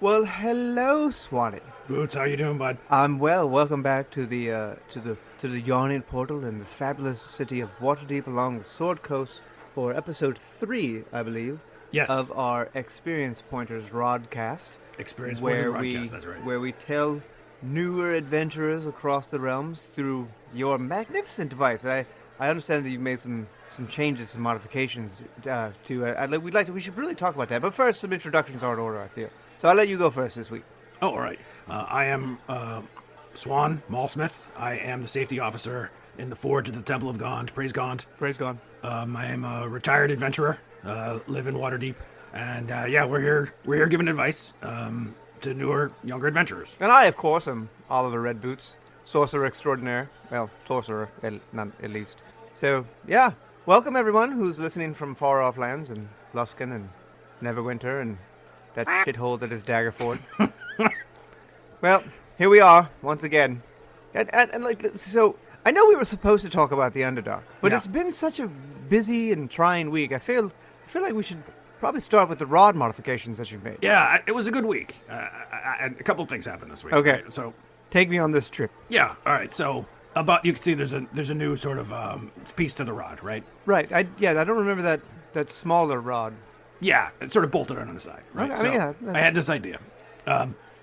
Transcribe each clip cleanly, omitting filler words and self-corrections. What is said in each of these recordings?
Well, hello, Swanee. Boots, how you doing, bud? I'm well. Welcome back to the Yawning Portal in the fabulous city of Waterdeep along the Sword Coast for episode 3, I believe. Yes. Of our Experience Pointers Rodcast. Experience Pointers Rodcast, that's right. Where we tell newer adventurers across the realms through your magnificent device. I understand that you've made some changes, some modifications we should really talk about that. But first, some introductions are in order, I feel. So I'll let you go first this week. Oh, all right. I am Swan Maulsmith. I am the safety officer in the Forge of the Temple of Gond. Praise Gond. Praise Gond. I am a retired adventurer. Live in Waterdeep, and we're here giving advice to newer, younger adventurers. And I, of course, am Oliver Redboots, sorcerer extraordinaire. Well, sorcerer, at least. So, yeah, welcome everyone who's listening from far-off lands and Luskan and Neverwinter and that shithole that is Daggerford. Well, here we are once again, and so I know we were supposed to talk about the Underdark, but It's been such a busy and trying week. I feel like we should probably start with the rod modifications that you've made. Yeah, it was a good week. A couple of things happened this week. Okay, right? So take me on this trip. Yeah, all right. So you can see there's a new sort of piece to the rod, right? Right. I don't remember that smaller rod. Yeah, it's sort of bolted on the side, right? Okay, I had this idea.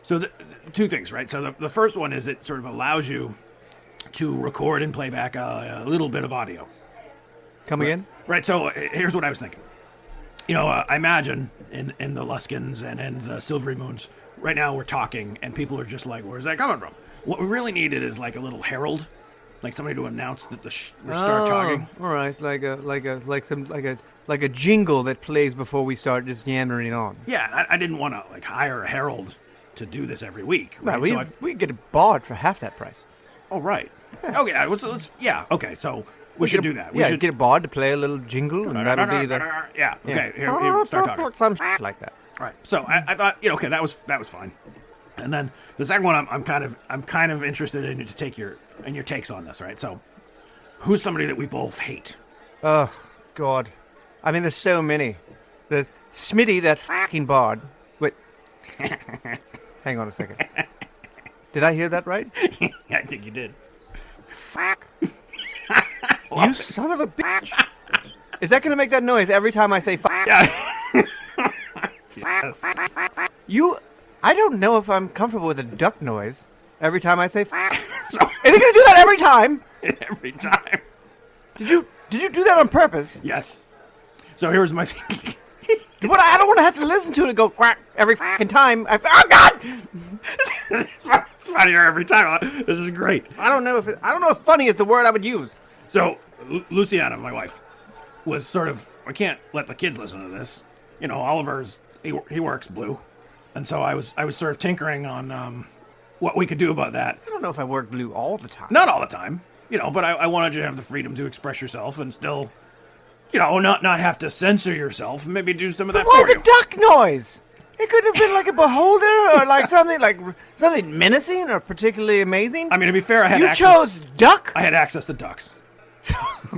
So two things, right? So the first one is it sort of allows you to record and play back a little bit of audio. Come again? Right, so here's what I was thinking. I imagine in the Luskins and in the Silvery Moons, right now we're talking and people are just like, where's that coming from? What we really needed is like a little herald, like somebody to announce that we start talking. All right, like a jingle that plays before we start just yammering on. Yeah, I didn't want to like hire a herald to do this every week. Right? No, we get a bard for half that price. Oh, right. Yeah. Okay, okay, so we should do that. We should get a bard to play a little jingle, and that'll be the... Yeah, okay, here, start talking. Some shit like that. All right, so I thought, okay, that was fine. And then the second one, I'm kind of interested in you to take your takes on this, right? So, who's somebody that we both hate? Oh, God. I mean, there's so many. There's Smitty, that fucking bard. Wait. Hang on a second. Did I hear that right? I think you did. Fuck. You son of a bitch. Is that going to make that noise every time I say fuck? Yeah. Fuck. I don't know if I'm comfortable with a duck noise every time I say fuck. So, is he going to do that every time? Every time. Did you do that on purpose? Yes. So here's my thing. But I don't want to have to listen to it go quack every fucking time. Oh, God! It's funnier every time. This is great. I don't know if funny is the word I would use. So, Luciana, my wife, was sort of, I can't let the kids listen to this. Oliver's, he works blue. And so I was sort of tinkering on what we could do about that. I don't know if I work blue all the time. Not all the time, but I wanted you to have the freedom to express yourself and still, not have to censor yourself and maybe do some of that for you. Why the duck noise? It could have been like a beholder or like something menacing or particularly amazing. I mean, to be fair, You chose duck? I had access to ducks.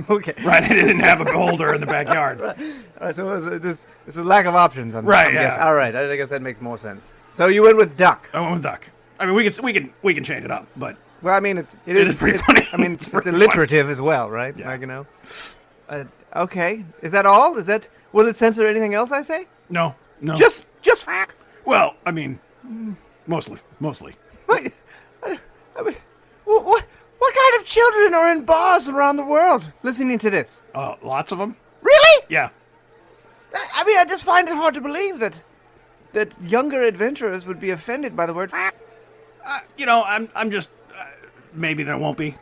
Okay. Right, I didn't have a beholder in the backyard. Right. All right, so it's a lack of options. Right, yeah. All right, I guess that makes more sense. So you went with duck. I went with duck. I mean, we can change it up, but well, I mean, it is pretty funny. I mean, it's alliterative as well, right? Yeah. Okay, is that all? Will it censor anything else I say? No. Just fuck. Well, I mean, mostly. I mean, what kind of children are in bars around the world listening to this? Lots of them. Really? Yeah. I mean, I just find it hard to believe that younger adventurers would be offended by the word fuck. I'm just maybe there won't be.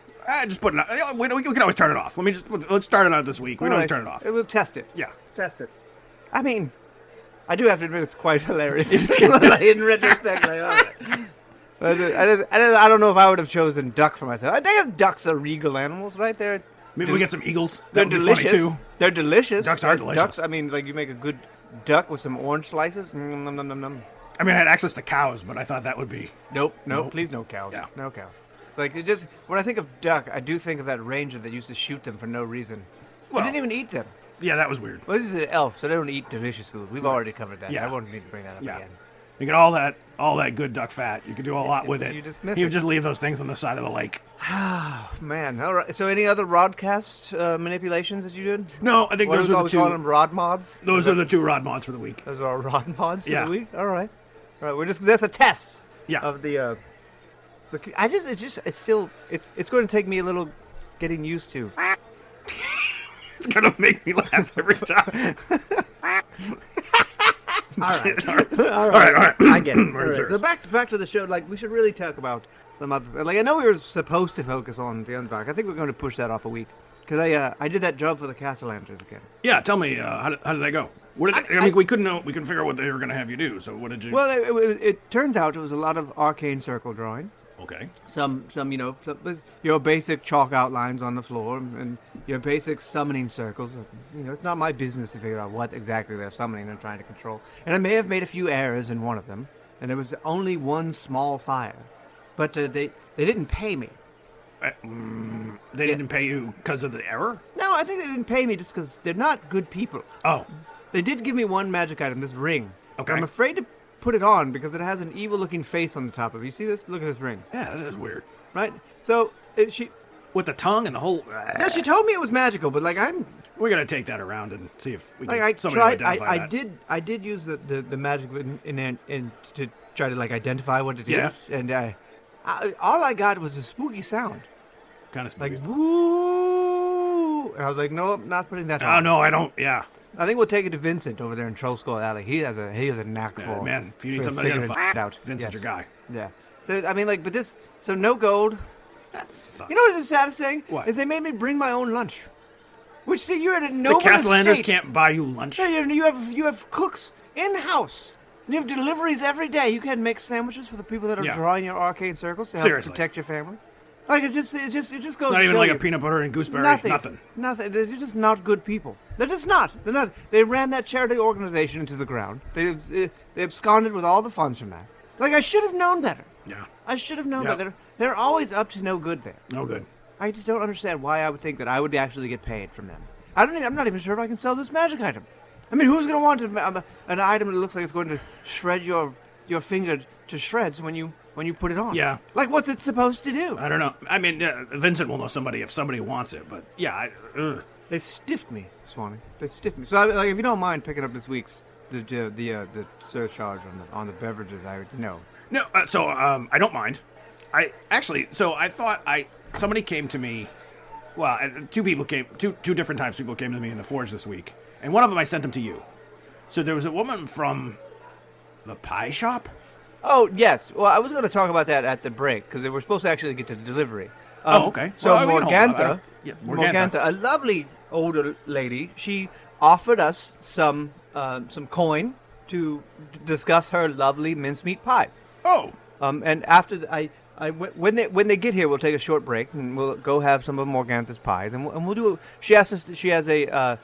Just put it out. We can always turn it off. Let's start it out this week. We can always turn it off. We'll test it. Yeah. Test it. I mean, I do have to admit it's quite hilarious. In retrospect, all right. But I don't know if I would have chosen duck for myself. I guess ducks are regal animals, right? Maybe we get some eagles. They're That would be delicious. funny too. They're delicious. Ducks are delicious. Ducks. I mean, like you make a good duck with some orange slices. Nom, nom, nom, nom. I mean, I had access to cows, but I thought that would be. Nope. Please, no cows. Yeah. No cows. It's like when I think of duck, I do think of that ranger that used to shoot them for no reason. Well, He didn't even eat them. Yeah, that was weird. Well, this is an elf, so they don't eat delicious food. We've already covered that. Yeah. I won't need to bring that up again. You get all that good duck fat. You could do a lot with it. You just miss You it. would just leave those things on the side of the lake. Oh, man. All right. So any other Rodcast manipulations that you did? No, I think What those do we are the call two. them? Rod mods? Those are the two rod mods for the week. Those are our rod mods for Yeah. the week? All right. All right. That's a test Yeah. of the it's going to take me a little getting used to. It's gonna make me laugh every time. All right. All right. I get it. We're All right. serious. So back to the show. Like, we should really talk about some other. Like, I know we were supposed to focus on the Unback. I think we're going to push that off a week because I did that job for the Cassalanters again. Yeah, tell me how did that go? What did I mean, we couldn't figure out what they were gonna have you do. So what did you? Well, it turns out it was a lot of arcane circle drawing. Okay. Some your basic chalk outlines on the floor and your basic summoning circles. It's not my business to figure out what exactly they're summoning and trying to control. And I may have made a few errors in one of them, and there was only one small fire. But they didn't pay me. They didn't pay you because of the error? No, I think they didn't pay me just because they're not good people. Oh. They did give me one magic item, this ring. Okay. I'm afraid to put it on because it has an evil-looking face on the top of it. You see this? Look at this ring. Yeah, that is weird. Right? So, she With the tongue and the whole. she told me it was magical, but We're gonna take that around and see if we can. I somebody tried. identify that. I did use the magic in to try to identify what it is. Yeah. And all I got was a spooky sound, Kind of like woo. And I was like, no, I'm not putting that Oh on. no, I don't. Yeah, I think we'll take it to Vincent over there in Troll Skull Alley. He has a knack for man. If you need sort of somebody to figuring find it out. Vincent's Yes. your guy. Yeah. So I mean, but this. So no gold. That sucks. You know what's the saddest thing? What? Is they made me bring my own lunch. Which see, you're at a the noble Cassalanters estate. can't buy you lunch. Yeah, you have cooks in house. You have deliveries every day. You can make sandwiches for the people that are Yeah. drawing your arcane circles to help Seriously. protect your family. Like it just goes. Not to even show like you. a peanut butter and gooseberry. Nothing. They're just not good people. They're just not. They're not. They ran that charity organization into the ground. They absconded with all the funds from that. Like I should have known better. Yeah, I should have known Yep. better. They're always up to no good there. no good. I just don't understand why I would think that I would actually get paid from them. I'm not even sure if I can sell this magic item. I mean, who's going to want an item that looks like it's going to shred your finger to shreds when you put it on? Yeah. Like, what's it supposed to do? I don't know. I mean, Vincent will know somebody if somebody wants it, but yeah. They stiffed me, Swanee. They stiffed me. So, if you don't mind picking up this week's the surcharge on the beverages, I would know. No, so I don't mind. I thought somebody came to me. Well, two different times people came to me in the forge this week, and one of them I sent them to you. So there was a woman from the pie shop. Oh yes. Well, I was going to talk about that at the break because they were supposed to actually get to the delivery. Okay. So Well, we can hold on. Morgantha, Morgantha. a lovely older lady, she offered us some coin to discuss her lovely mincemeat pies. Oh, And after when they get here, we'll take a short break and we'll go have some of Morgantha's pies, and we'll do. She has a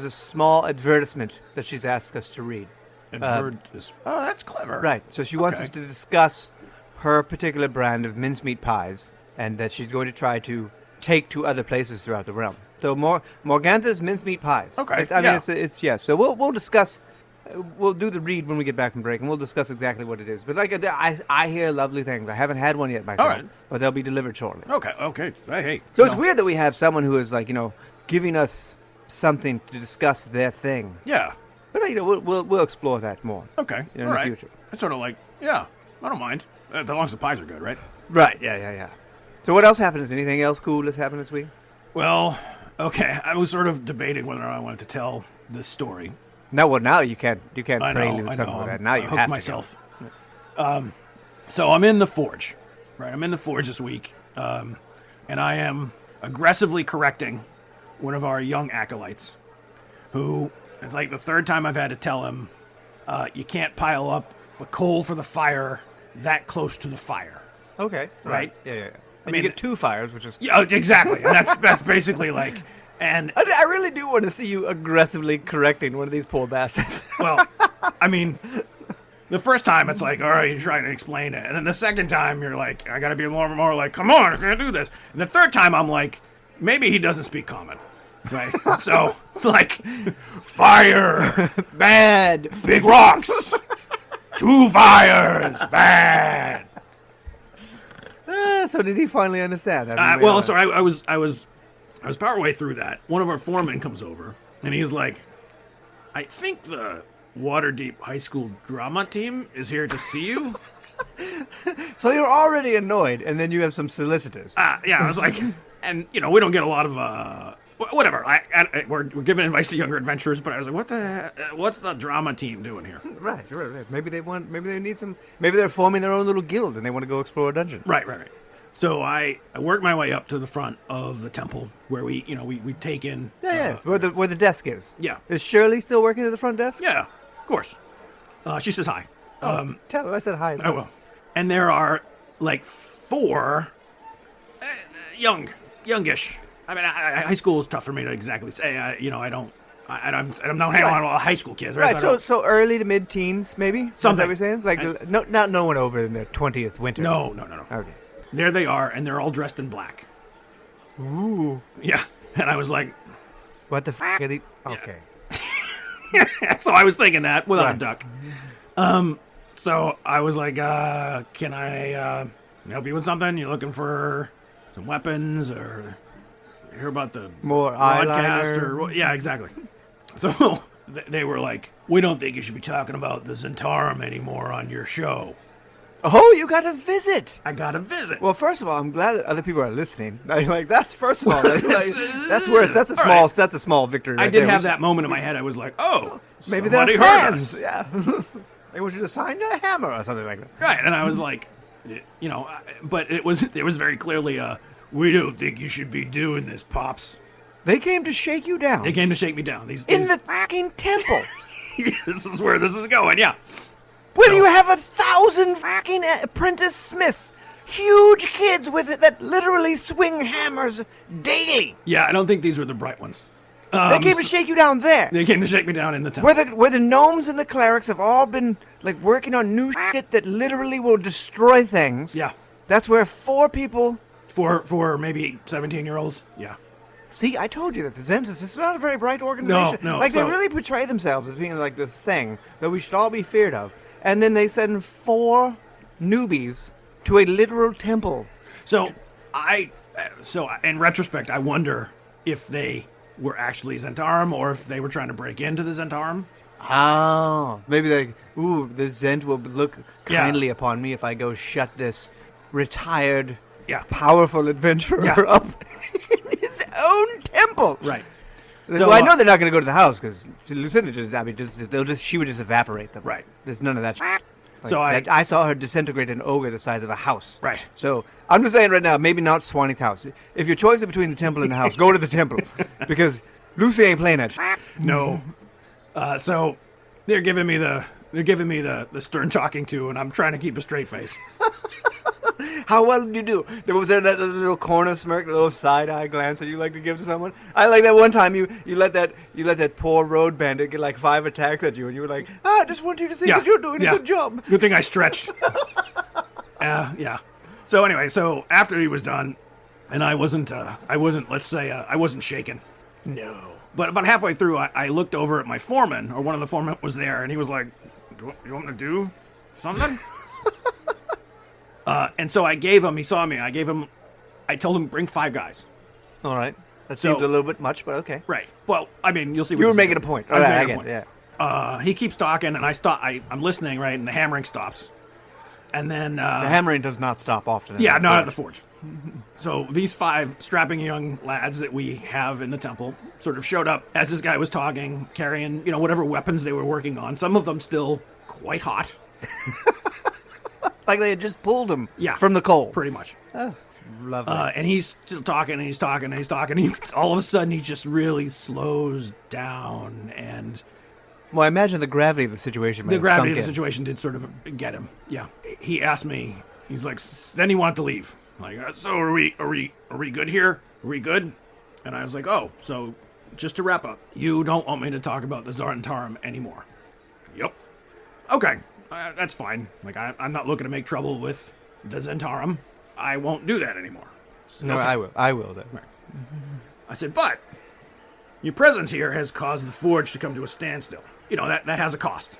small advertisement that she's asked us to read. that's clever. Right. So she wants Okay. us to discuss her particular brand of mincemeat pies, and that she's going to try to take to other places throughout the realm. So Morgantha's mincemeat pies. Okay, It's yeah. So we'll discuss. We'll do the read when we get back from break, and we'll discuss exactly what it is. But I hear lovely things. I haven't had one yet myself, All right. but they'll be delivered shortly. Okay. Hey. So it's weird that we have someone who is giving us something to discuss their thing. Yeah. But we'll explore that more. Okay. In All the right. future. It's sort of like, yeah, I don't mind as long as the pies are good, right? Right. Yeah. So what else happened? Is anything else cool that's happened this week? Well, okay. I was sort of debating whether I wanted to tell this story. No, well, now you can't I prelude know. something like that. Now you hooked have to. myself. So I'm in the forge, right? I'm in the forge this week, and I am aggressively correcting one of our young acolytes, who it's like the third time I've had to tell him, you can't pile up the coal for the fire that close to the fire. Okay. Right? Yeah. And mean- you get two fires, which is. Yeah, exactly. And that's basically like, and I really do want to see you aggressively correcting one of these poor bastards. well, I mean, the first time it's like, all right, you're trying to explain it, and then the second time you're like, I gotta be more like, come on, I can't do this. And the third time I'm like, maybe he doesn't speak common, right? So it's like, fire, Bad. big rocks, Two fires, bad. So did he finally understand? Well, so I was part way through that. One of our foremen comes over, and he's like, I think the Waterdeep high school drama team is here to see you. So you're already annoyed, and then you have some solicitors. Yeah, I was like, and we don't get a lot of whatever. We're giving advice to younger adventurers, but I was like, what's the drama team doing here? Right. Maybe they're forming their own little guild, and they want to go explore a dungeon. Right. So I worked my way up to the front of the temple where we take in. Where the desk is. Yeah. Is Shirley still working at the front desk? Yeah, of course. She says hi. Tell her I said hi. I will. And there are like 4 youngish. I mean, high school is tough for me to exactly say. I'm not hanging on with high school kids, right? So early to mid-teens, maybe. Something. Is that what you're saying? Like, not one over in their 20th winter. No. Okay. There they are, and they're all dressed in black. Ooh. Yeah, and I was like, what the f*** are these? Okay. So I was thinking that without Right. a duck. So I was like, can I help you with something? You looking for some weapons, or hear about the More broadcast? eyeliner? Or yeah, exactly. So they were like, we don't think you should be talking about the Zhentarim anymore on your show. Oh, you got a visit. I got a visit. Well, first of all, I'm glad that other people are listening. That's first of all. That's a small victory. I right did there. have that moment in my head. I was like, oh, Maybe somebody they're heard fans. us. Yeah. They want you to sign a hammer or something like that. Right, and I was like, but it was very clearly we don't think you should be doing this, Pops. They came to shake you down. They came to shake me down. In the fucking temple. This is where this is going, yeah. Where you have 1,000 fucking apprentice smiths. Huge kids with it that literally swing hammers daily. Yeah, I don't think these were the bright ones. They came to shake you down there. They came to shake me down in the temple. Where the gnomes and the clerics have all been like working on new shit that literally will destroy things. Yeah. That's where 4 people... For maybe 17-year-olds, yeah. See, I told you that the Zhentarim is not a very bright organization. No. Like, they really portray themselves as being like this thing that we should all be feared of. And then they send 4 newbies to a literal temple. So in retrospect, I wonder if they were actually Zhentarim or if they were trying to break into the Zhentarim. Oh, maybe the Zent will look kindly upon me if I go shut this retired, powerful adventurer up in his own temple. Right. So I know they're not going to go to the house because Lucinda she would just evaporate them. Right. There's none of that. Like, So I saw her disintegrate an ogre the size of a house. Right. So I'm just saying right now, maybe not Swanee's house. If your choice is between the temple and the house, go to the temple because Lucy ain't playing that. No. So they're giving me the stern talking to, and I'm trying to keep a straight face. How well did you do? Was there that little corner smirk, a little side eye glance that you like to give to someone? I like that one time you let that poor road bandit get like 5 attacks at you, and you were like, I just want you to think that you're doing a good job. Good thing I stretched. Yeah. So anyway, after he was done, and I wasn't shaken. No. But about halfway through, I looked over at my foreman, or one of the foremen was there, and he was like, you want me to do something? And so he saw me, I told him bring 5 guys. All right. That seems a little bit much, but okay. Right. Well, I mean, you'll see what you were making a point. All right, I get it, yeah. He keeps talking, and I'm listening, right, and the hammering stops. And then... the hammering does not stop often. Yeah, not at the forge. So these 5 strapping young lads that we have in the temple sort of showed up as this guy was talking, carrying, whatever weapons they were working on. Some of them still quite hot. Like they had just pulled him from the coal. Pretty much. Oh, lovely. And he's still talking, and he's talking, and he's talking. And all of a sudden, he just really slows down. And well, I imagine the gravity of the situation might have gravity of sunk the situation did sort of get him. Yeah. He asked me, he's like, then he wanted to leave. Like, so are we good here? Are we good? And I was like, oh, so just to wrap up, you don't want me to talk about the Zhentarim anymore. Yep. Okay. That's fine. Like, I'm not looking to make trouble with the Zhentarim. I won't do that anymore. So, no, okay. I will then. Right. I said, but your presence here has caused the forge to come to a standstill. That has a cost.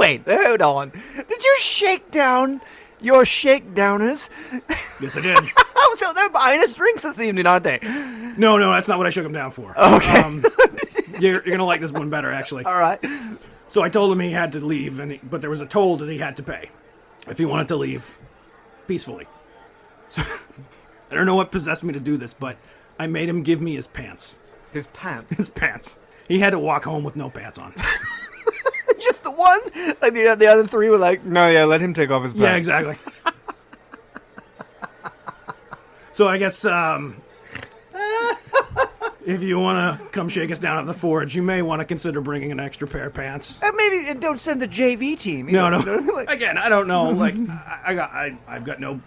Wait, hold on. Did you shake down your shakedowners? Yes, I did. Oh, so they're buying us drinks this evening, aren't they? No, that's not what I shook him down for. Okay. You're going to like this one better, actually. All right. So I told him he had to leave, but there was a toll that he had to pay if he wanted to leave peacefully. So I don't know what possessed me to do this, but I made him give me his pants. His pants? His pants. He had to walk home with no pants on. Just the one? Like the other three were like, no, yeah, let him take off his pants. Yeah, exactly. So I guess if you want to come shake us down at the forge, you may want to consider bringing an extra pair of pants. Maybe don't send the JV team. No. Like, Again, I don't know. Like I've got no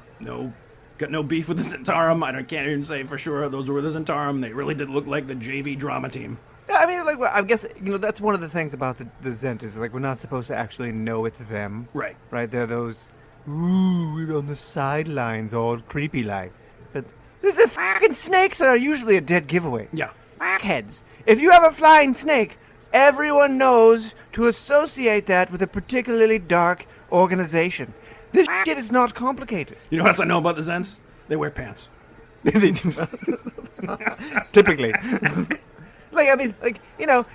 beef with the Zhentarim. I can't even say for sure those were the Zhentarim. They really did look like the JV drama team. I mean, like, I guess, that's one of the things about the Zhent is, like, we're not supposed to actually know it's them. Right. Right? They're those, we're on the sidelines, all creepy-like. But the fucking snakes are usually a dead giveaway. Yeah. Fuckheads. If you have a flying snake, everyone knows to associate that with a particularly dark organization. This shit is not complicated. You know what else I know about the Zents? They wear pants. They do. Typically. Like, I mean, like,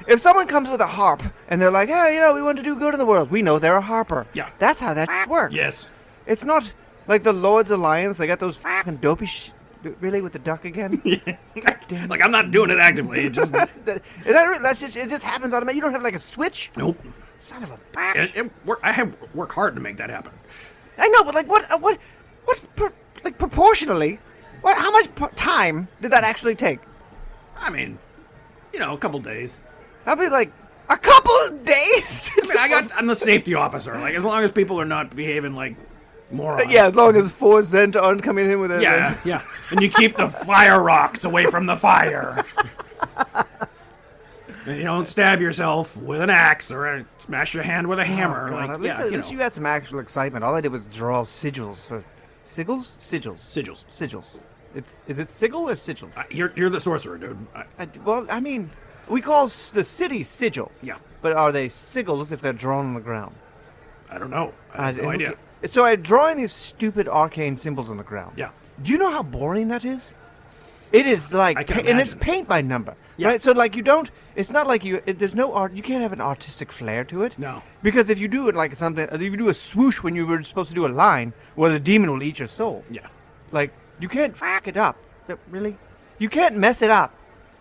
if someone comes with a harp and they're like, hey, we want to do good in the world, we know they're a harper. Yeah. That's how that works. Yes. It's not like the Lords of Lions. They got those fucking dopey really, with the duck again? Yeah. Like, I'm not doing it actively. It just... it just happens automatically. You don't have, like, a switch? Nope. Son of a bitch. I have work hard to make that happen. I know, but, like, proportionally, how much time did that actually take? I mean... a couple days. I'll be like, a couple of days? I'm the safety officer. Like, as long as people are not behaving like morons. Yeah, as long as 4 Zent aren't coming in with it. Yeah. And you keep the fire rocks away from the fire. And you don't stab yourself with an axe or smash your hand with a hammer. Oh, God, at least you had some actual excitement. All I did was draw sigils for... Sigils? Sigils. Sigils. Is it sigil or sigil? You're the sorcerer, dude. Well, I mean, we call the city sigil. Yeah. But are they sigils if they're drawn on the ground? I don't know. I have no idea. So I'm drawing these stupid arcane symbols on the ground. Yeah. Do you know how boring that is? It is like, and it's paint by number, right? So like it's not like there's no art. You can't have an artistic flair to it. No. Because if you do it like something, if you do a swoosh when you were supposed to do a line, well, the demon will eat your soul. Yeah. Like, you can't fuck it up. Really? You can't mess it up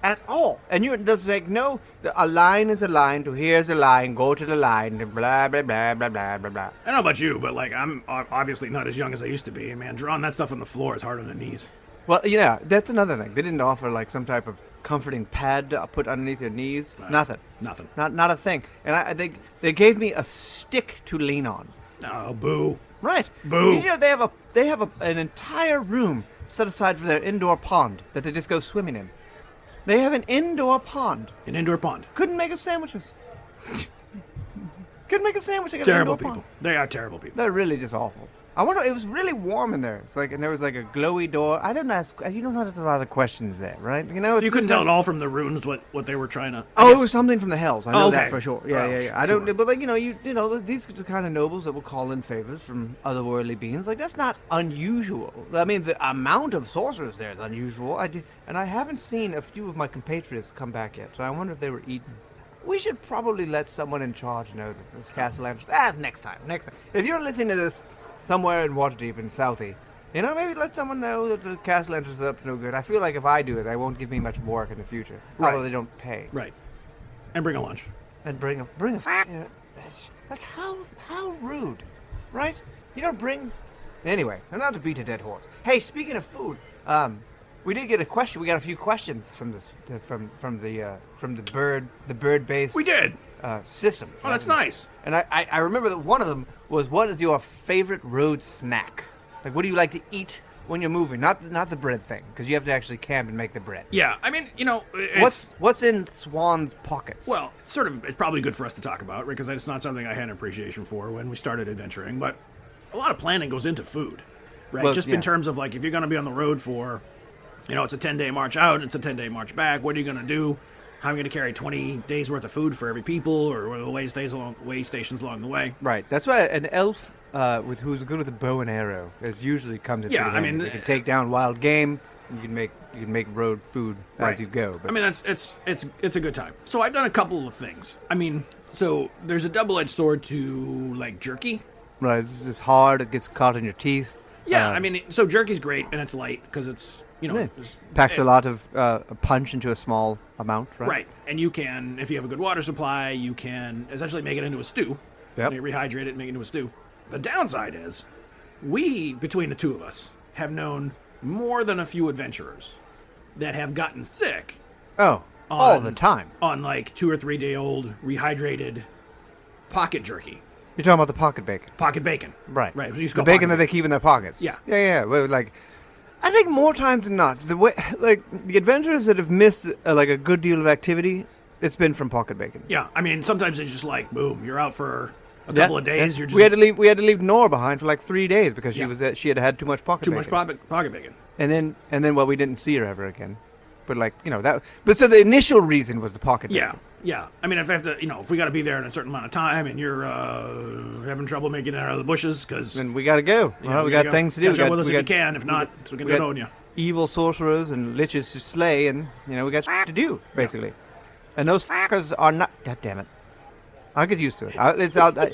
at all. And there's like, no, a line is a line, to here's a line, go to the line, and blah, blah, blah, blah, blah, blah, blah. I don't know about you, but like, I'm obviously not as young as I used to be. Man, drawing that stuff on the floor is harder than knees. Well, yeah, that's another thing. They didn't offer like some type of comforting pad to put underneath your knees. Nothing. Not a thing. And they gave me a stick to lean on. Oh, boo. Right. Boo. They have an entire room set aside for their indoor pond that they just go swimming in. They have an indoor pond. An indoor pond. Couldn't make us sandwiches. Couldn't make a sandwich. Terrible people. Pond. They are terrible people. They're really just awful. I wonder. It was really warm in there. It's like, and there was like a glowy door. I don't ask. You don't ask a lot of questions there, right? You couldn't tell at all from the runes what they were trying to. It was something from the hells. I know okay. that for sure. Yeah. I don't. But like these are the kind of nobles that will call in favors from otherworldly beings. Like that's not unusual. I mean, the amount of sorcerers there is unusual. And I haven't seen a few of my compatriots come back yet. So I wonder if they were eaten. We should probably let someone in charge know that this Cassalanters. Next time. If you're listening to this somewhere in Waterdeep in Southie, maybe let someone know that the Cassalanters are up to no good. I feel like if I do it, they won't give me much work in the future. Although they don't pay. Right. And bring a lunch. And bring a like how rude, right? You don't bring. Anyway, not to beat a dead horse. Hey, speaking of food, we did get a question. We got a few questions from this from the bird-based. We did. System. Oh, that's nice. And I remember that one of them was, what is your favorite road snack? Like, what do you like to eat when you're moving? Not the bread thing, because you have to actually camp and make the bread. Yeah, I mean, what's in Swan's pockets? Well, it's probably good for us to talk about, right? Because it's not something I had an appreciation for when we started adventuring. But a lot of planning goes into food, right? Well, in terms of like, if you're going to be on the road for, it's a 10-day march out, it's a 10-day march back. What are you going to do? how I'm going to carry 20 days worth of food for every people, or the way stations along the way. Right. That's why an elf with who's good with a bow and arrow usually comes in. Yeah, pretty I handy. mean, you can take down wild game. You can make road food as you go. But I mean, it's a good time. So I've done a couple of things. I mean, so there's a double-edged sword to like jerky. right, it's hard. It gets caught in your teeth. Yeah, I mean, so jerky's great and it's light because it's Packs a lot of punch into a small amount. Right. Right, and you can, if you have a good water supply, you can essentially make it into a stew. Yep. You rehydrate it and make it into a stew. The downside is, we, between the two of us, have known more than a few adventurers that have gotten sick Oh, all the time. on like 2 or 3 day old rehydrated pocket jerky. You're talking about the pocket bacon. Pocket bacon. Right. Right. So you just The call bacon pocket that they keep in their pockets. Yeah. Yeah. Well, like, I think more times than not, the way, like, the adventurers that have missed like a good deal of activity, it's been from pocket bacon. Yeah, I mean, sometimes it's just like, boom, you're out for a couple of days. Yeah. You're just We had to leave Nora behind for like 3 days because she had too much pocket too bacon. much pocket bacon. And then we didn't see her ever again. But like, that. But so the initial reason was the pocket Yeah, bacon. yeah. I mean, if I have to, if we got to be there in a certain amount of time, and you're having trouble making it out of the bushes, because Then we got to go. Well, we got things to do. Catch up with us if you can. If not, so we can we do it on you. evil sorcerers and liches to slay, and we got to do basically. And those fuckers are not. God damn it! I'll get used to it.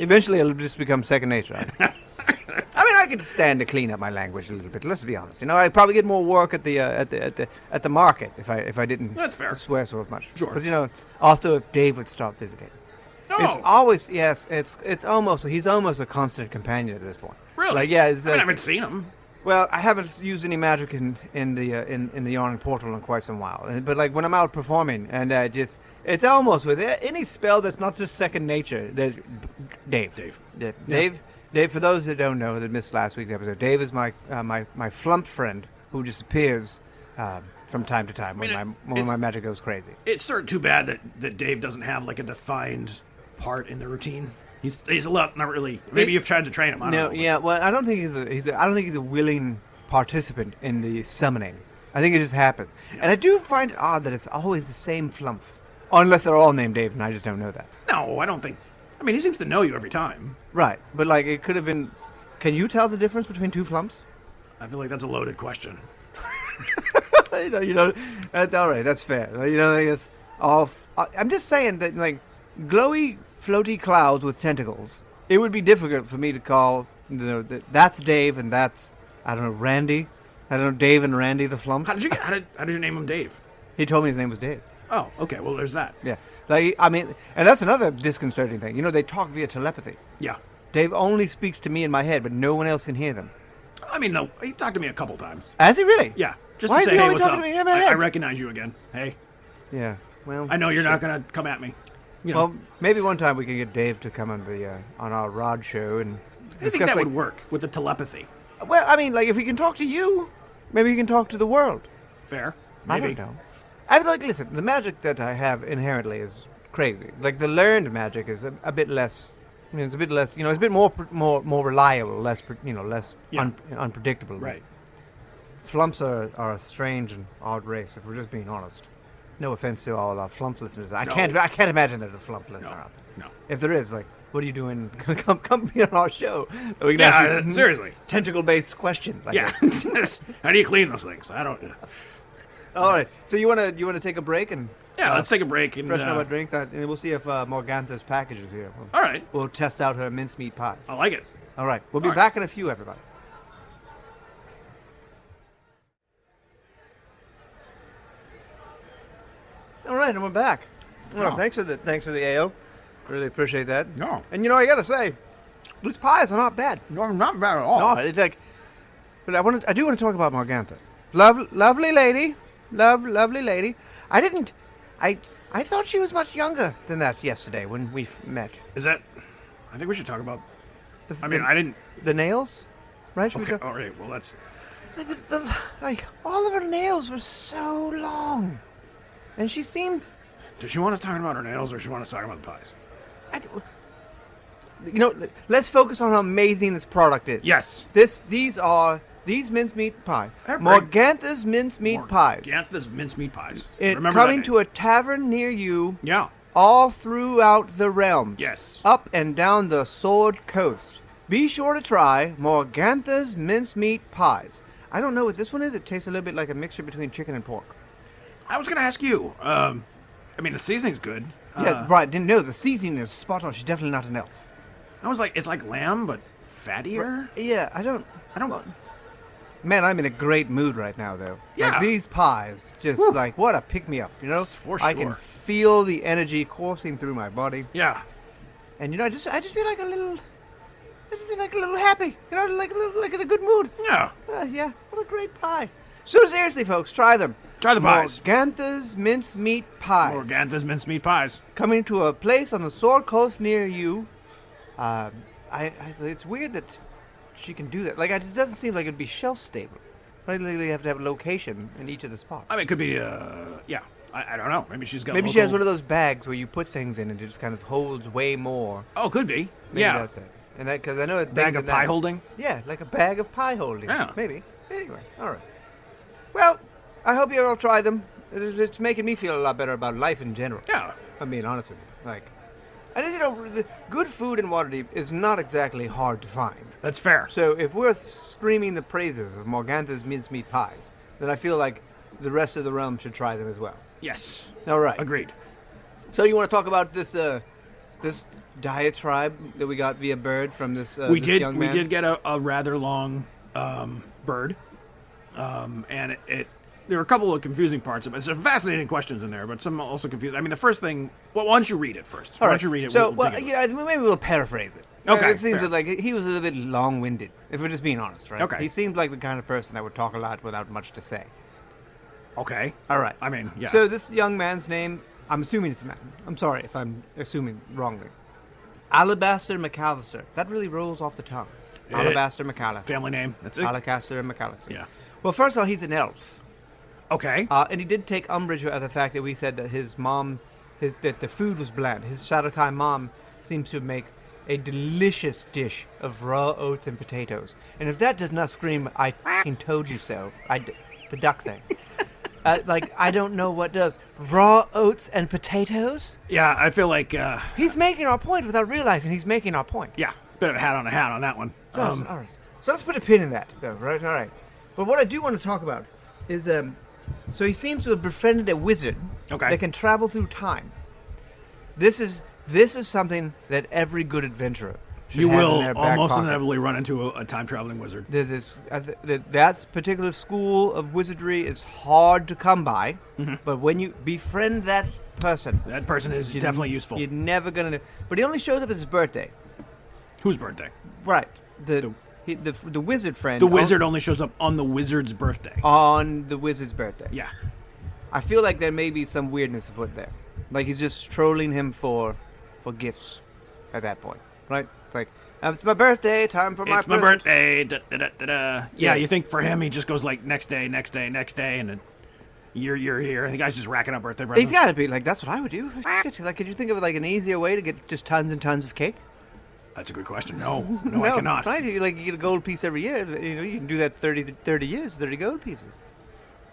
Eventually, it'll just become second nature. I mean, I could stand to clean up my language a little bit. Let's be honest. I'd probably get more work at the market if I didn't. That's fair. Swear so much. Sure. But also if Dave would stop visiting. No, It's always It's almost he's almost a constant companion at this point. really. Like yeah. I haven't seen him. Well, I haven't used any magic in the Yawning Portal in quite some while. But like when I'm out performing, and it's almost with any spell that's not just second nature. There's Dave. Dave. For those that don't know, that missed last week's episode, Dave is my flump friend who just appears from time to time when my magic goes crazy. It's sort of too bad that Dave doesn't have like a defined part in the routine. He's a lot, not really. Maybe you've tried to train him. I don't know. Yeah. Well, I don't think I don't think he's a willing participant in the summoning. I think it just happens, and I do find it odd that it's always the same flump, unless they're all named Dave, and I just don't know that. No, I don't think. I mean, he seems to know you every time. Right, but like it could have been. Can you tell the difference between two flumps? I feel like that's a loaded question. That's all right. That's fair. It's all. I'm just saying that like glowy, floaty clouds with tentacles. It would be difficult for me to call. That's Dave and that's Randy. I don't know Dave and Randy the flumps. How did you name him Dave? He told me his name was Dave. Oh, okay. Well, there's that. Yeah. Like I mean, and that's another disconcerting thing. They talk via telepathy. Yeah. Dave only speaks to me in my head, but no one else can hear them. I mean, no. He talked to me a couple times. Has he really? Yeah. Just Why to is say, he hey, only what's talking up? to me in my head? I recognize you again. Hey. Yeah. Well, I know you're not gonna come at me. Well, maybe one time we can get Dave to come on our Rod show and I think that would work with the telepathy. Well, I mean, like if he can talk to you, maybe he can talk to the world. Fair. Maybe. Maybe. I don't know. I like listen. The magic that I have inherently is crazy. Like the learned magic is a bit less. It's a bit less. It's a bit more reliable, less unpredictable. Right. Flumps are a strange and odd race. If we're just being honest. No offense to all our flump listeners. I can't imagine there's a flump listener out there. No. If there is, like, what are you doing? come be on our show. We can ask you seriously. Tentacle-based questions. Yeah. How do you clean those things? I don't. All right. So you wanna take a break and let's take a break and freshen up our drinks, and we'll see if Morgantha's package is here. All right. We'll test out her mincemeat pies. I like it. All right. We'll be back in a few, everybody. All right, and we're back. Well, thanks for the AO. Really appreciate that. No. And I gotta say, these pies are not bad. No, not bad at all. No, it's like, but I do want to talk about Morgantha. Lovely lady, lovely lady. I thought she was much younger than that yesterday when we met. Is that? I think we should talk about. I didn't. The nails, right? Okay. All right. Well, that's. Like all of her nails were so long, and she seemed. Does she want us talking about her nails, or does she want us talking about the pies? Let's focus on how amazing this product is. Yes. These are these mincemeat pies. They're Morgantha's mincemeat pies. Morgantha's mincemeat pies. It Remember coming that to a tavern near you. Yeah. All throughout the realms. Yes. Up and down the Sword Coast. Be sure to try Morgantha's mincemeat pies. I don't know what this one is. It tastes a little bit like a mixture between chicken and pork. I was going to ask you. I mean, the seasoning's good. Yeah, right. Didn't know. The seasoning is spot on. She's definitely not an elf. I was like, it's like lamb, but fattier? Yeah, I don't... Well, man, I'm in a great mood right now, though. Yeah. Like, these pies, just like, what a pick-me-up, you know? For I can sure. feel the energy coursing through my body. Yeah. And, you know, I just feel like a little... I just feel like a little happy, you know, like in a good mood. Yeah. Yeah, what a great pie. So seriously, folks, try them. Try the pies. Morgantha's mincemeat pies. Morgantha's mincemeat pies. Coming to a place on the Sword Coast near you. It's weird that she can do that. Like, it doesn't seem like it'd be shelf stable. Right? Like, they have to have a location in each of the spots. I mean, it could be, yeah. I don't know. Maybe she's got Maybe local... she has one of those bags where you put things in and it just kind of holds way more. Oh, could be. Maybe Yeah. that's it. And that, because I know that Bag of pie holding? Yeah, like a bag of pie holding. Yeah. Maybe. Anyway, all right. Well, I hope you all try them. It's making me feel a lot better about life in general. Yeah. I'm being honest with you. Like, and you know, the good food in Waterdeep is not exactly hard to find. That's fair. So if we're screaming the praises of Morgantha's mincemeat pies, then I feel like the rest of the realm should try them as well. Yes. All right. Agreed. So you want to talk about this this diatribe that we got via bird from this we this did. young We man? did get a rather long bird, and it. There were a couple of confusing parts of it. There's some fascinating questions in there, but some also confusing. I mean, the first thing. Well, why don't you read it first? All Why right. don't you read it? So, we'll dig into it. maybe we'll paraphrase it. Okay, It seems fair. that, like, he was a little bit long-winded, if we're just being honest, right? Okay. He seemed like the kind of person that would talk a lot without much to say. Okay. All right. I mean, yeah. So this young man's name, I'm assuming it's a man. I'm sorry if I'm assuming wrongly. Alabaster McAllister. That really rolls off the tongue. Alabaster McAllister. Family name. That's it. Alabaster McAllister. Yeah. Well, first of all, he's an elf. Okay. And he did take umbrage at the fact that we said that his mom, that the food was bland. His Shadowkai mom seems to make a delicious dish of raw oats and potatoes. And if that does not scream, I f***ing told you so, the duck thing. Like, I don't know what does. Raw oats and potatoes? Yeah, I feel like. He's making our point without realizing he's making our point. Yeah, it's a bit of a hat on that one. So, all right. So let's put a pin in that, though, right? All right. But what I do want to talk about is, so he seems to have befriended a wizard that can travel through time. This is something that every good adventurer should You have will in their back almost pocket. inevitably run into a time traveling wizard. That particular school of wizardry is hard to come by, but when you befriend that person, That person is definitely useful. You're never gonna. But he only shows up at his birthday. Whose birthday? Right. The wizard friend. The wizard only shows up on the wizard's birthday. On the wizard's birthday. Yeah. I feel like there may be some weirdness afoot there. Like he's just trolling him for gifts at that point, right? Like, it's my birthday, time for It's my my present. birthday. Da, da, da, da, da. Yeah, you think for him he just goes like next day, and then year here. And the guy's just racking up birthday presents. He's got to be like, that's what I would do. Shit. Like, could you think of like an easier way to get just tons and tons of cake? That's a good question. No, I cannot. Right? You get a gold piece every year. You know, you can do that 30 years, 30 gold pieces.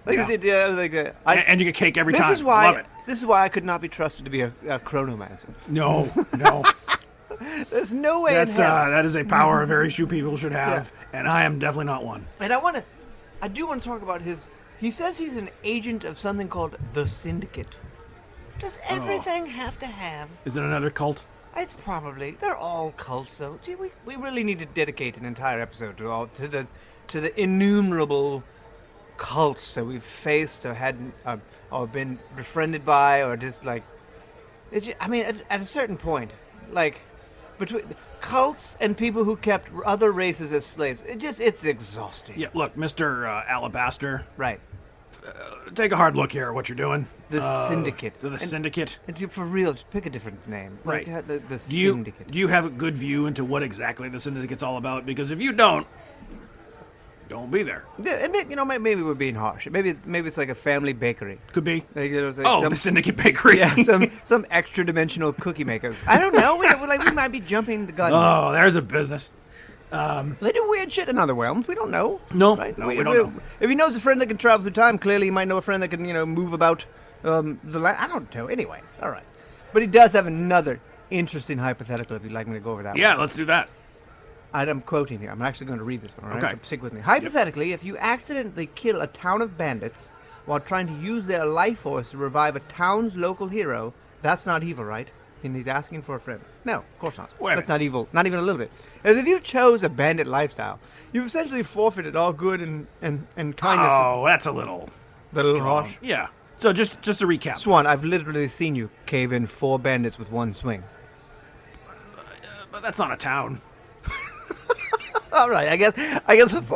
Like, Yeah. And you get cake every this time. Is why, Love it. This is why I could not be trusted to be a chronomancer. No. There's no way That's in hell. that is a power very few people should have, and I am definitely not one. And I do want to talk about his. He says he's an agent of something called the Syndicate. Does everything have to have? Is it another cult? It's probably. They're all cults, though. Gee, we really need to dedicate an entire episode to the innumerable cults that we've faced or had or been befriended by or just like. I mean, at a certain point, like between cults and people who kept other races as slaves, it's exhausting. Yeah. Look, Mr. Alabaster. Right. Take a hard look here at what you're doing. The Syndicate. The Syndicate. And for real, just pick a different name. Right. Like, the Do Syndicate. you have a good view into what exactly the Syndicate's all about? Because if you don't be there. Yeah, and maybe we're being harsh. Maybe it's like a family bakery. Could be. Like, it's like The Syndicate Bakery. yeah, some extra dimensional cookie makers. I don't know. We might be jumping the gun. Oh, there's a business. They do weird shit in other realms. We don't know. No, right? no, we don't know. If he knows a friend that can travel through time, clearly he might know a friend that can, move about the land. I don't know. Anyway, all right. But he does have another interesting hypothetical. If you'd like me to go over that. Yeah, one. let's do that. I'm quoting here. I'm actually going to read this one. All right? Okay. So stick with me. Hypothetically, if you accidentally kill a town of bandits while trying to use their life force to revive a town's local hero, that's not evil, right? And he's asking for a friend. No, of course not. That's not evil. Not even a little bit. As if you chose a bandit lifestyle, you've essentially forfeited all good and kindness. Oh, that's a little strong. harsh. Yeah. So just to recap. Swan, I've literally seen you cave in 4 bandits with one swing. But that's not a town. All right, I guess. If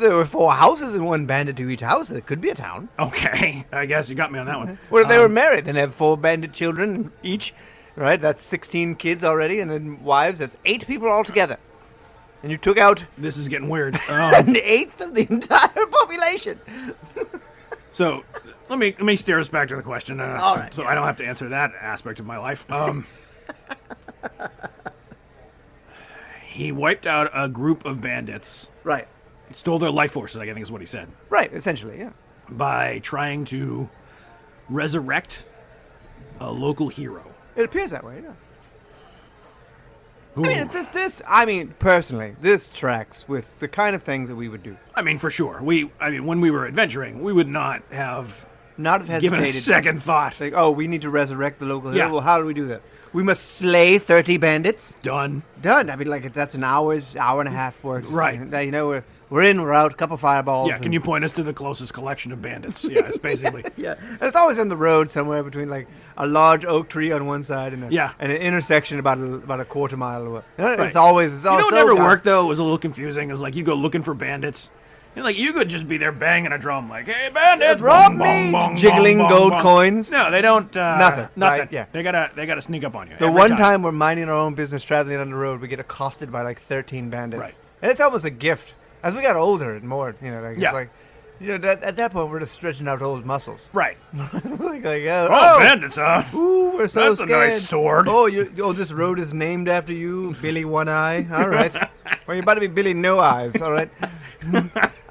there were 4 houses and 1 bandit to each house, it could be a town. Okay. I guess you got me on that one. Well, if they were married, then they have 4 bandit children each, right? That's 16 kids already, and then wives. That's 8 people altogether. And you took out This is getting weird. an eighth of the entire population. So let me steer us back to the question, All right, so I don't have to answer that aspect of my life. He wiped out a group of bandits, Right. stole their life forces, I think is what he said, Right, essentially, yeah. by trying to resurrect a local hero. It appears that way, yeah. Ooh. I mean, personally, this tracks with the kind of things that we would do. I mean, for sure. When we were adventuring, we would not have Not have hesitated. given a second thought. Like, oh, we need to resurrect the local Yeah. hero. Well, how do we do that? We must slay 30 bandits. Done. Done. I mean, like, that's an hour and a half work. Right. We're in, we're out, couple fireballs. Yeah, can you point us to the closest collection of bandits? Yeah, it's basically. Yeah, and it's always on the road somewhere between, like, a large oak tree on one side and an intersection about a quarter mile away. Right. It's always You know what never worked, though? It was a little confusing. It was like you go looking for bandits. And, like, you could just be there banging a drum, like, hey, bandits! Rob bong, me! bong, bong, Jiggling bong, gold bong. coins. No, they don't. Nothing. Nothing. Right, yeah. They gotta sneak up on you. The every one time we're minding our own business, traveling on the road, we get accosted by, like, 13 bandits. Right. And it's almost a gift. As we got older and more, Yeah. it's like, at that point, we're just stretching out old muscles. Right. oh, bandits, huh? Ooh, we're so That's scared. a nice sword. Oh, this road is named after you, Billy One Eye. All right. Well, you're about to be Billy No Eyes. All right.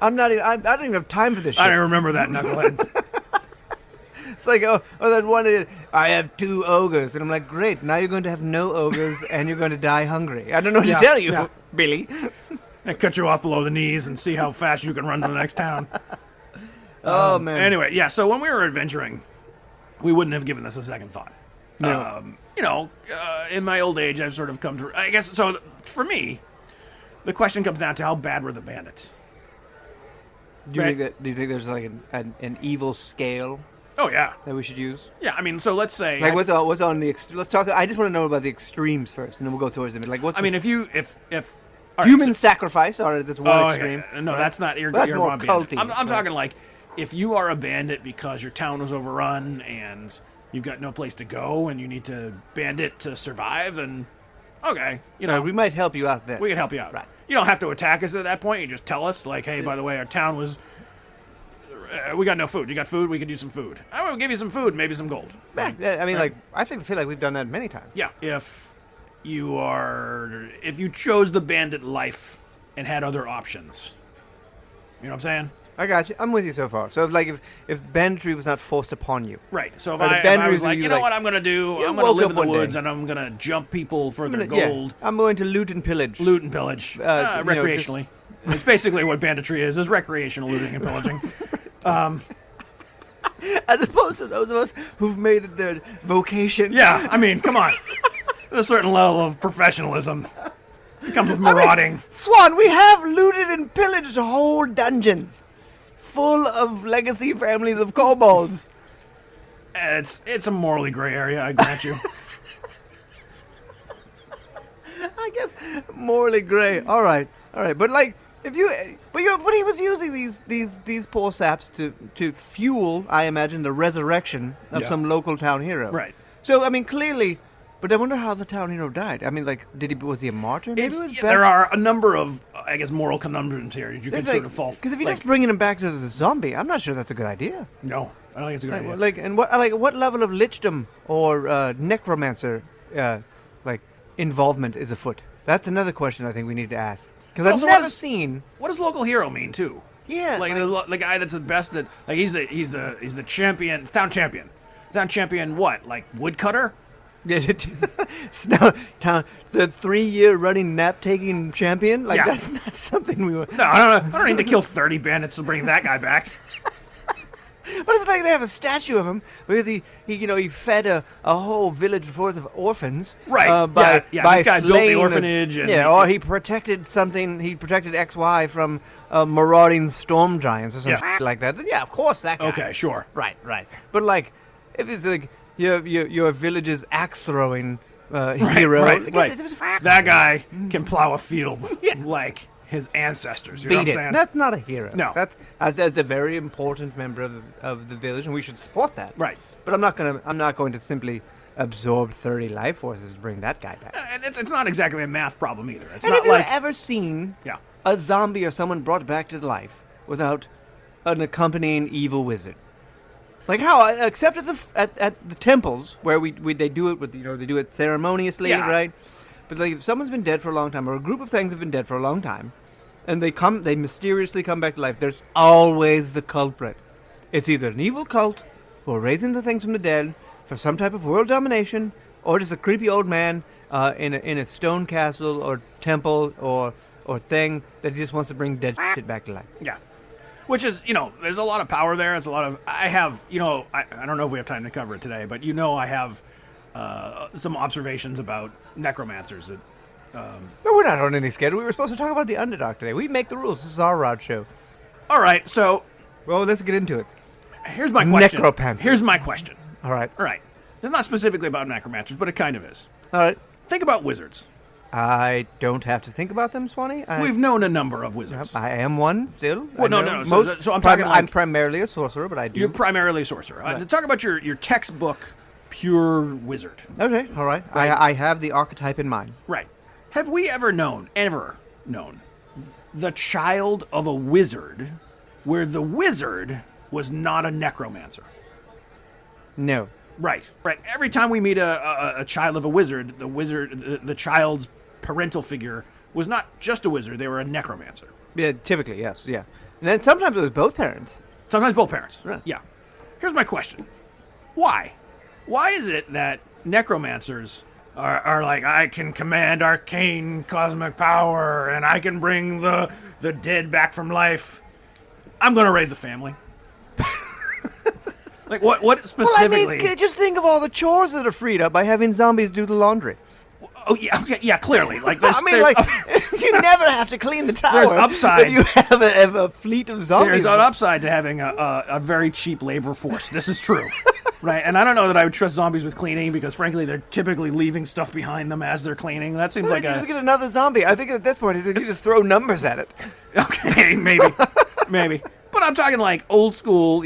I don't even have time for this shit. I don't remember that, knucklehead. It's like, that one. I have 2 ogres, and I'm like, great. Now you're going to have no ogres, and you're going to die hungry. I don't know what to tell you, Billy. I cut you off below the knees and see how fast you can run to the next town. Oh man. Anyway, yeah. So when we were adventuring, we wouldn't have given this a second thought. No. In my old age, I've sort of come to. I guess so. For me, the question comes down to how bad were the bandits? Do you think there's like an evil scale Oh yeah. that we should use? Yeah. I mean, so let's say. Like what's on the let's talk. I just want to know about the extremes first, and then we'll go towards them. Like what's if all right, human sacrifice? All right, that's one extreme. Yeah. No, right? that's not. That's more culty. I'm talking like if you are a bandit because your town was overrun and you've got no place to go and you need to bandit to survive, then okay, we might help you out there. we can help you out. Right. You don't have to attack us at that point. You just tell us like, hey, by the way, our town was. We got no food. You got food? We could use some food. I will give you some food, maybe some gold. Yeah, I mean, I feel like we've done that many times. Yeah, if you chose the bandit life and had other options. You know what I'm saying? I got you. I'm with you so far. So if banditry was not forced upon you. Right. So if Or the I bandit was reason like, you you know like- what I'm going to do? You I'm going to woke live up in the one woods day. and I'm going to jump people for their Yeah, gold. I'm going to loot and pillage. Loot and pillage. Recreationally. It's basically what banditry is recreational looting and pillaging. As opposed to those of us who've made it their vocation. Yeah, I mean, come on. There's a certain level of professionalism. It comes with marauding. Swan, we have looted and pillaged whole dungeons full of legacy families of kobolds. It's a morally gray area, I grant you. I guess morally gray. All right. But like, but he was using these poor saps to fuel, I imagine, the resurrection of some local town hero. Right. So I mean, clearly, but I wonder how the town hero died. I mean, like, was he a martyr? Maybe it was best. There are a number of, I guess, moral conundrums here that you can sort of fall. Because if you're just bringing him back as a zombie, I'm not sure that's a good idea. No, I don't think it's a good idea. Like, and what level of lichdom or necromancer involvement is afoot That's another question I think we need to ask. Because I've Also, never seen... What does local hero mean, too? Yeah. Like, the guy that's the best that... Like, he's the champion, town champion. Town champion what? Like, woodcutter? Snow Town, the 3-year running nap-taking champion? Like, Yeah. that's not something we want. No, I don't need to kill 30 bandits to bring that guy back. But it's like they have a statue of him because he fed a whole village worth of orphans. Right. By this guy built the slaying orphanage. or he protected something. He protected XY from marauding storm giants or something like that. Then yeah, of course that guy. Okay, sure. Right. But like, if it's like your village's axe throwing hero, Right. That guy can plow a field Yeah. like his ancestors. You know beat what I'm it. saying? That's not a hero. No. That's a very important member of the village, and we should support that. Right. But I'm not going to simply absorb 30 life forces to bring that guy back. And it's not exactly a math problem either. It's And not have you like ever seen yeah. a zombie or someone brought back to life without an accompanying evil wizard? Like how, except at the temples where they do it with they do it ceremoniously, Yeah. right? But like if someone's been dead for a long time, or a group of things have been dead for a long time, and they mysteriously come back to life, there's always the culprit. It's either an evil cult who are raising the things from the dead for some type of world domination, or just a creepy old man in a stone castle or temple or thing that just wants to bring dead shit back to life. Yeah. Which is, there's a lot of power there. It's a lot of... I have, I don't know if we have time to cover it today, but I have some observations about necromancers that... No, we're not on any schedule. We were supposed to talk about the underdog today. We make the rules. This is our Rod show. All right, so Well, let's get into it. here's my question. Necropancers. Here's my question. All right. All right. It's not specifically about necromancers, but it kind of is. All right. Think about wizards. I don't have to think about them, Swanee. We've known a number of wizards. I am one still. Well, I no, know no. So I'm talking I'm like... primarily a sorcerer, but I do. You're primarily a sorcerer. Right. Talk about your textbook pure wizard. Okay, all right. Right. I have the archetype in mind. Right. Have we ever known, the child of a wizard where the wizard was not a necromancer? No. Right. Every time we meet a child of a wizard, the child's parental figure was not just a wizard, they were a necromancer. Yeah, typically, yes, yeah. And then sometimes it was both parents. Sometimes both parents. Right. Yeah. Here's my question. Why? Why is it that necromancers are like, I can command arcane cosmic power and I can bring the dead back from life? I'm going to raise a family. Like, what specifically? Well, I mean, just think of all the chores that are freed up by having zombies do the laundry. Oh, yeah, okay, yeah, clearly. Like, this, I mean, like, you never have to clean the tower. There's upside. If you have a fleet of zombies. There's an upside to having a very cheap labor force. This is true. Right, and I don't know that I would trust zombies with cleaning because, frankly, they're typically leaving stuff behind them as they're cleaning. That seems like you just get another zombie. I think at this point, you just throw numbers at it. Okay, maybe. But I'm talking like old school,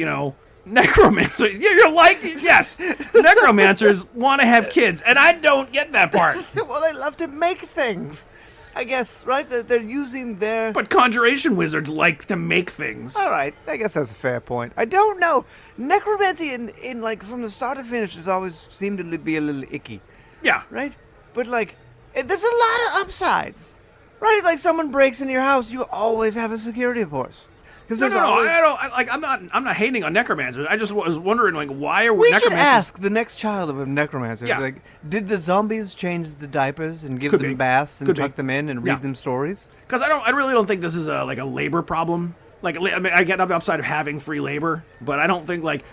necromancers. You're like, yes, necromancers want to have kids, and I don't get that part. Well, they love to make things, I guess, right? They're using their... But conjuration wizards like to make things. All right, I guess that's a fair point. I don't know. Necromancy, in like, from the start to finish, has always seemed to be a little icky, Yeah. right? But, like, there's a lot of upsides, right? Like, someone breaks into your house, you always have a security force. No, I don't. I'm not hating on necromancers. I just was wondering, like, why are We necromancers? should ask the next child of a necromancer. Yeah. Like, did the zombies change the diapers and give Could them be. baths and Could be. tuck them in and Yeah. read them stories? Because I really don't think this is a labor problem. Like, I mean, I get the upside of having free labor, but I don't think like,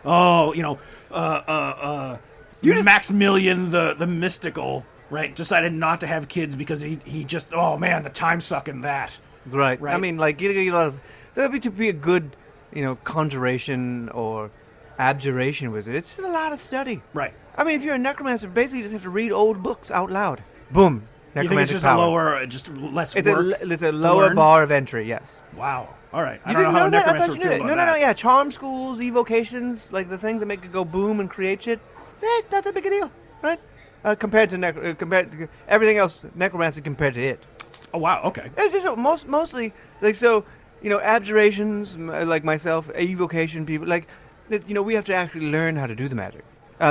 Maximilian the mystical, right, decided not to have kids because he just, oh man, the time suck in that. Right. Right. I mean, like, there'd be to be a good, conjuration or abjuration wizard. It's just a lot of study. Right. I mean, if you're a necromancer, basically you just have to read old books out loud. Boom. You think it's Necromantic just powers. a lower, just less It's work? it's a lower learn? bar of entry, yes. Wow. All right. I You don't know didn't how a that? I thought necromancer you would knew feel that. about No, that. yeah. Charm schools, evocations, like the things that make it go boom and create shit. It's not that big a deal, right? Compared to everything else, necromancy compared to it. Oh wow. Okay. It's just mostly like so. Abjurations like myself, evocation people like we have to actually learn how to do the magic.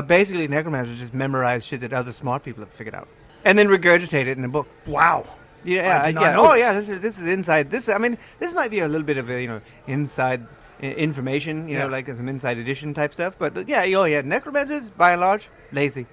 Basically, necromancers just memorize shit that other smart people have figured out, and then regurgitate it in a book. Wow. Yeah, I did not yeah. know Oh, this. yeah. This is inside. This might be a little bit of a inside information. Yeah. Like some inside edition type stuff. But yeah, necromancers by and large lazy.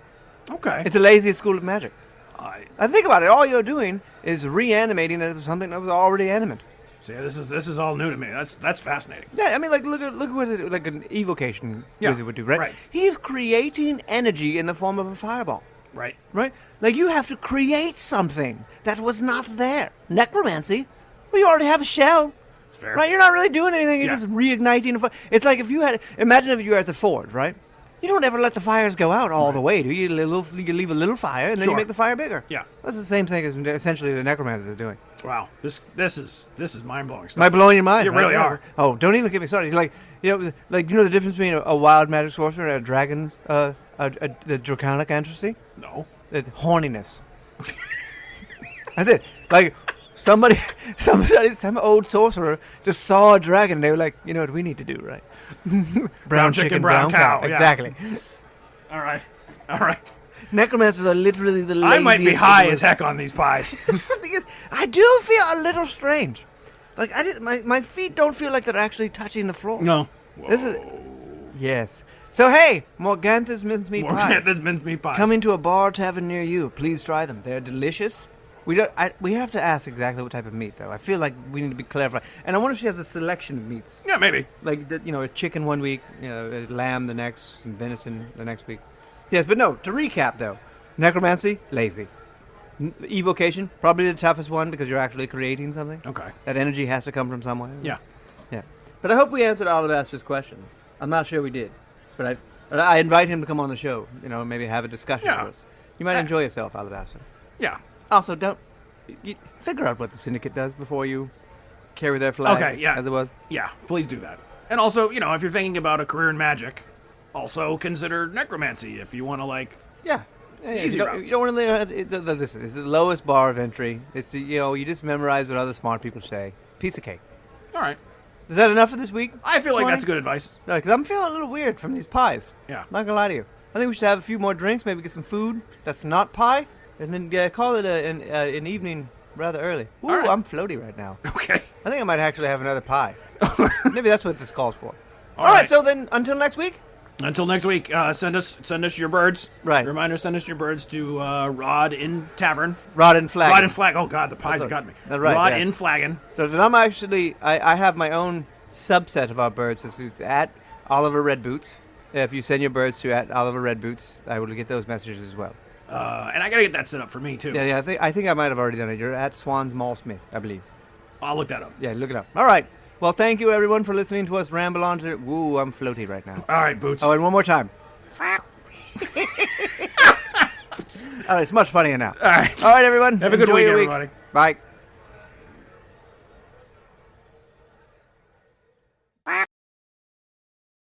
Okay. It's the laziest school of magic. I I think about it. All you're doing is reanimating something that was already animate. see. This is all new to me. That's fascinating. Yeah, I mean, like look at what like an evocation Yeah, wizard would do, right? right. He's creating energy in the form of a fireball. Right. Right? Like, you have to create something that was not there. Necromancy, well, you already have a shell. It's fair. Right? You're not really doing anything. You're Yeah. just reigniting a fire. It's like if you had... Imagine if you were at the forge, right? You don't ever let the fires go out all the way, do you? You leave a little fire, and then you Sure. make the fire bigger. Yeah. That's the same thing as essentially the necromancer is doing. Wow. This is mind blowing stuff. Am I blowing your mind? You right? really Yeah. are. Oh, don't even get me started. Like the difference between a wild magic sorcerer and a dragon, the draconic entity? No. It's horniness. That's it. Like some old sorcerer just saw a dragon and they were like, you know what we need to do, right? brown chicken, brown cow. Yeah. Exactly. All right. All right. Necromancers are literally the laziest. I might be high as heck on these pies. Because I do feel a little strange. Like my feet don't feel like they're actually touching the floor. No. This is yes. So hey, Morgantha's mincemeat pies. This mincemeat pies. Coming to a bar tavern near you. Please try them. They're delicious. We have to ask exactly what type of meat, though. I feel like we need to be clarified. And I wonder if she has a selection of meats. Yeah, maybe. Like, a chicken one week, a lamb the next, and venison the next week. Yes, but no, to recap, though. Necromancy, lazy. Evocation, probably the toughest one because you're actually creating something. Okay. That energy has to come from somewhere. Yeah. Yeah. But I hope we answered all of Aster's questions. I'm not sure we did. But I invite him to come on the show, maybe have a discussion Yeah. with us. You might enjoy yourself, Alabaster. Yeah. Also, don't figure out what the syndicate does before you carry their flag. Okay, yeah. As it was. Yeah, please do that. And also, if you're thinking about a career in magic, also consider necromancy if you want to, Yeah. Easy route. You don't want to listen. It's the lowest bar of entry. It's you just memorize what other smart people say. Piece of cake. All right. Is that enough for this week? I feel like Tony? that's good advice. No, because I'm feeling a little weird from these pies. Yeah. Not gonna lie to you. I think we should have a few more drinks. Maybe get some food that's not pie, and then call it an evening rather early. Ooh, All right. I'm floaty right now. Okay. I think I might actually have another pie. Maybe that's what this calls for. All All right. right. So then, until next week. Until next week, send us your birds. Right. Reminder: send us your birds to Rod in Tavern. Rod and flag. Rod in Flag. Oh God, the pies That's got me. that's right, Rod yeah. in Flagon. So then I'm actually, I have my own subset of our birds. It's at Oliver Redboots. If you send your birds to at Oliver Redboots, I will get those messages as well. And I gotta get that set up for me too. Yeah, I think I might have already done it. You're at Swan Maulsmith, I believe. I'll look that up. Yeah, look it up. All right. Well, thank you everyone for listening to us ramble on to. Woo, I'm floaty right now. All right, Boots. Oh, and one more time. All right, it's much funnier now. All right. All right, everyone. Have a good Enjoy week, your everybody. Bye.